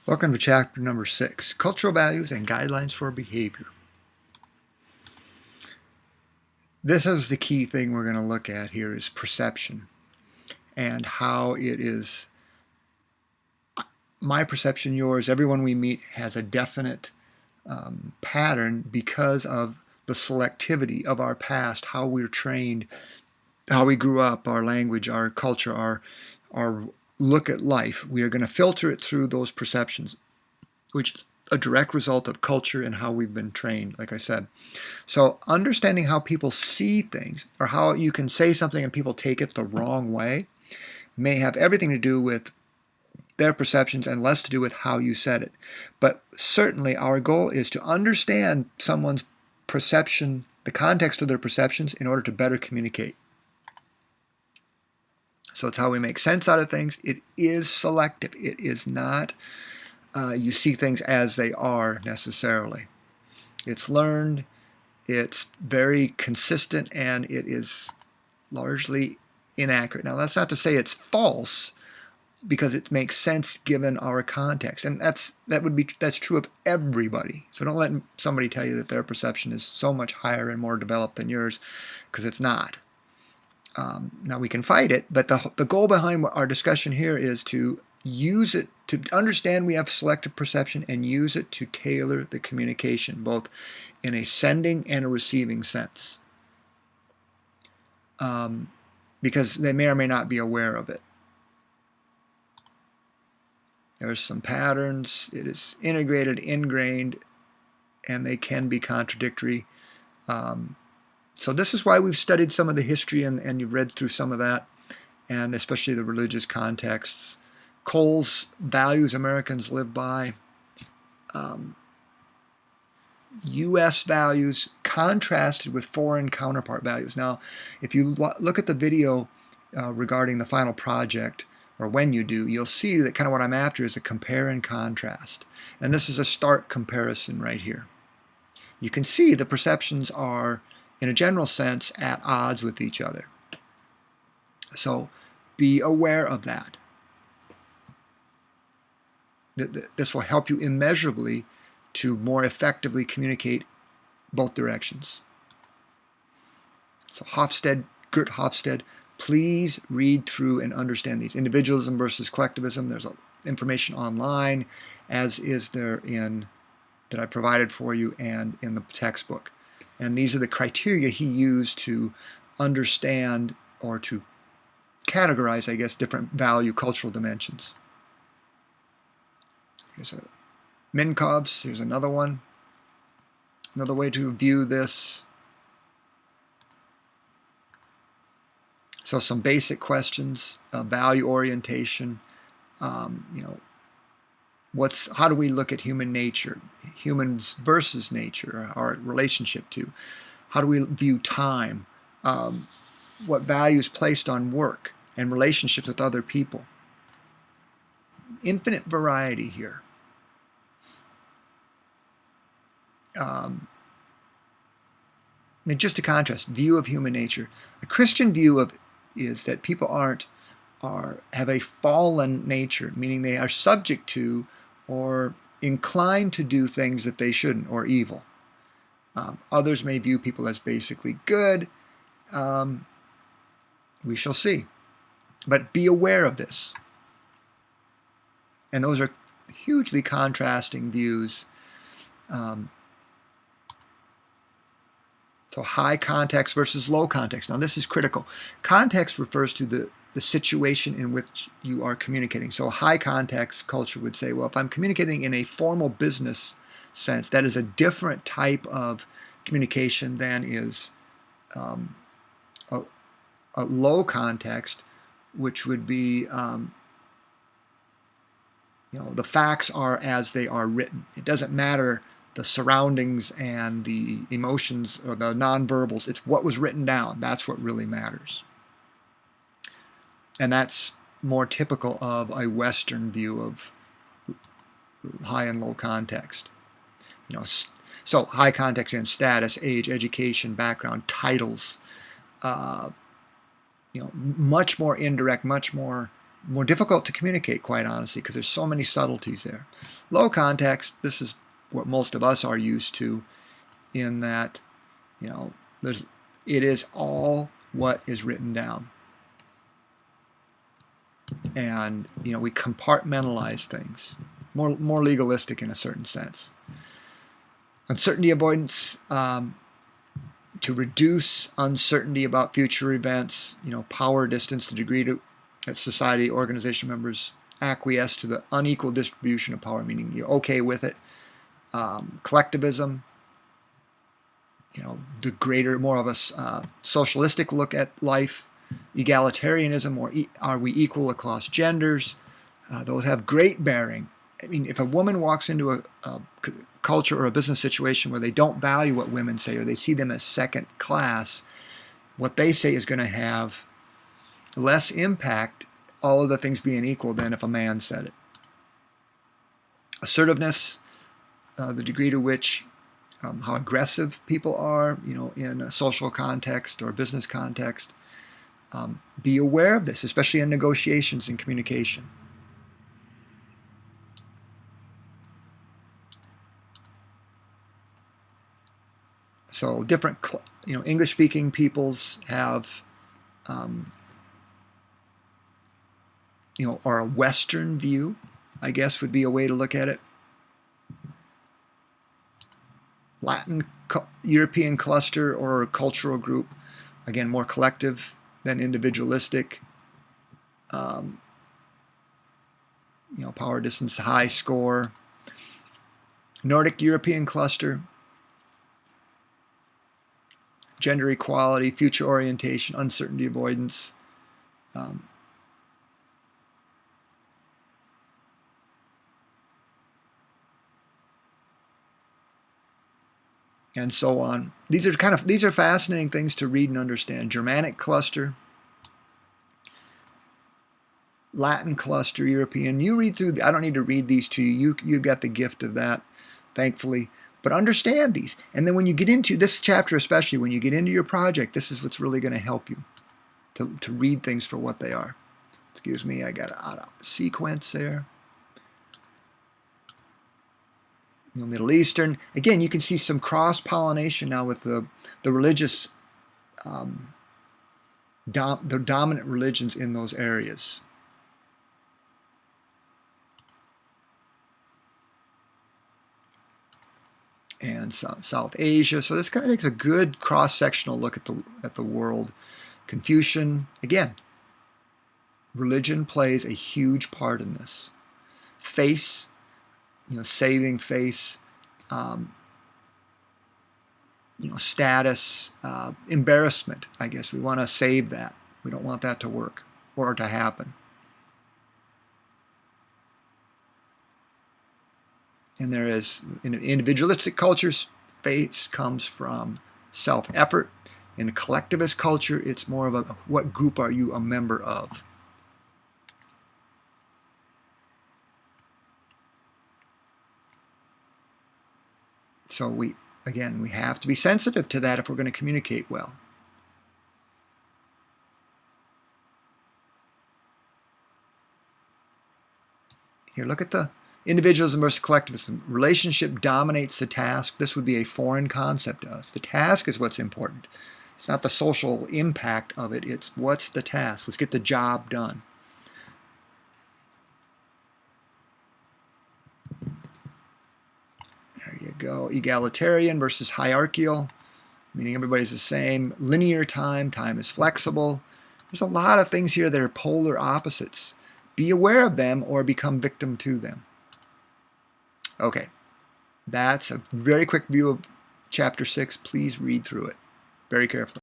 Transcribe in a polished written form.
Welcome to chapter number 6, Cultural Values and Guidelines for Behavior. This is the key thing we're going to look at here is perception and how it is my perception, yours, everyone we meet has a definite pattern because of the selectivity of our past, how we're trained, how we grew up, our language, our culture, our look at life. We are going to filter it through those perceptions, which is a direct result of culture and how we've been trained, like I said. So understanding how people see things, or how you can say something and people take it the wrong way, may have everything to do with their perceptions and less to do with how you said it. But certainly our goal is to understand someone's perception, the context of their perceptions, in order to better communicate. So it's how we make sense out of things. It is selective. It is not you see things as they are necessarily. It's learned, it's very consistent, and it is largely inaccurate. Now that's not to say it's false, because it makes sense given our context, and that's true of everybody. So don't let somebody tell you that their perception is so much higher and more developed than yours, because it's not. Now we can fight it, but the goal behind our discussion here is to use it to understand we have selective perception and use it to tailor the communication, both in a sending and a receiving sense, because they may or may not be aware of it. There's some patterns. It is integrated, ingrained, and they can be contradictory. So this is why we've studied some of the history, and you've read through some of that, and especially the religious contexts. Kohl's values Americans live by, U.S. values contrasted with foreign counterpart values. Now, if you look at the video regarding the final project, or when you do, you'll see that kind of what I'm after is a compare and contrast. And this is a stark comparison right here. You can see the perceptions are, in a general sense, at odds with each other. So be aware of that. This will help you immeasurably to more effectively communicate both directions. So Kurt Hofstede, please read through and understand these. Individualism versus collectivism. There's information online, as is there that I provided for you and in the textbook. And these are the criteria he used to understand, or to categorize, I guess, different value cultural dimensions. Here's a Minkov's. Here's another one. Another way to view this. So some basic questions, value orientation. How do we look at human nature, humans versus nature, our relationship to? How do we view time? What value is placed on work and relationships with other people? Infinite variety here. Just to contrast, view of human nature. A Christian view is that people have a fallen nature, meaning they are subject to or inclined to do things that they shouldn't, or evil. Others may view people as basically good. We shall see. But be aware of this. And those are hugely contrasting views. So high context versus low context. Now this is critical. Context refers to the situation in which you are communicating. So a high context culture would say, well, if I'm communicating in a formal business sense, that is a different type of communication than is a low context, which would be, the facts are as they are written. It doesn't matter the surroundings and the emotions or the nonverbals. It's what was written down. That's what really matters. And that's more typical of a Western view of high and low context. So high context and status, age, education, background, titles. Much more indirect, much more more difficult to communicate, quite honestly, because there's so many subtleties there. Low context, this is what most of us are used to, in that, you know, it is all what is written down. And, you know, we compartmentalize things, more legalistic in a certain sense. Uncertainty avoidance, to reduce uncertainty about future events, you know, power distance, the degree to that society, organization members acquiesce to the unequal distribution of power, meaning you're okay with it. Collectivism, you know, the greater, more of a socialistic look at life. Egalitarianism, or are we equal across genders? Those have great bearing. I mean, if a woman walks into a culture or a business situation where they don't value what women say, or they see them as second class, what they say is going to have less impact, all of the things being equal, than if a man said it. Assertiveness, the degree to which how aggressive people are, you know, in a social context or a business context. Be aware of this, especially in negotiations and communication. So different, you know, English-speaking peoples have, you know, or a Western view, I guess would be a way to look at it. Latin European cluster or cultural group, again, more collective than individualistic. You know, power distance, high score. Nordic European cluster, gender equality, future orientation, uncertainty avoidance. And so on. These are fascinating things to read and understand. Germanic cluster, Latin cluster, European. You read through. I don't need to read these to you. You got the gift of that, thankfully. But understand these, and then when you get into this chapter, especially when you get into your project, this is what's really going to help you to read things for what they are. Excuse me, I got it out of sequence there. You know, Middle Eastern. Again, you can see some cross-pollination now with the religious, the dominant religions in those areas. And South Asia. So this kind of takes a good cross-sectional look at the world. Confucian, again, religion plays a huge part in this. Face, you know, saving face, you know, status, embarrassment, I guess. We want to save that. We don't want that to work or to happen. And there is, in individualistic cultures, face comes from self-effort. In a collectivist culture, it's more of a, what group are you a member of? So we have to be sensitive to that if we're going to communicate well. Here, look at the individualism versus collectivism. Relationship dominates the task. This would be a foreign concept to us. The task is what's important. It's not the social impact of it. It's what's the task. Let's get the job done. There you go. Egalitarian versus hierarchical, meaning everybody's the same. Linear time. Time is flexible. There's a lot of things here that are polar opposites. Be aware of them or become victim to them. Okay, that's a very quick view of Chapter 6. Please read through it very carefully.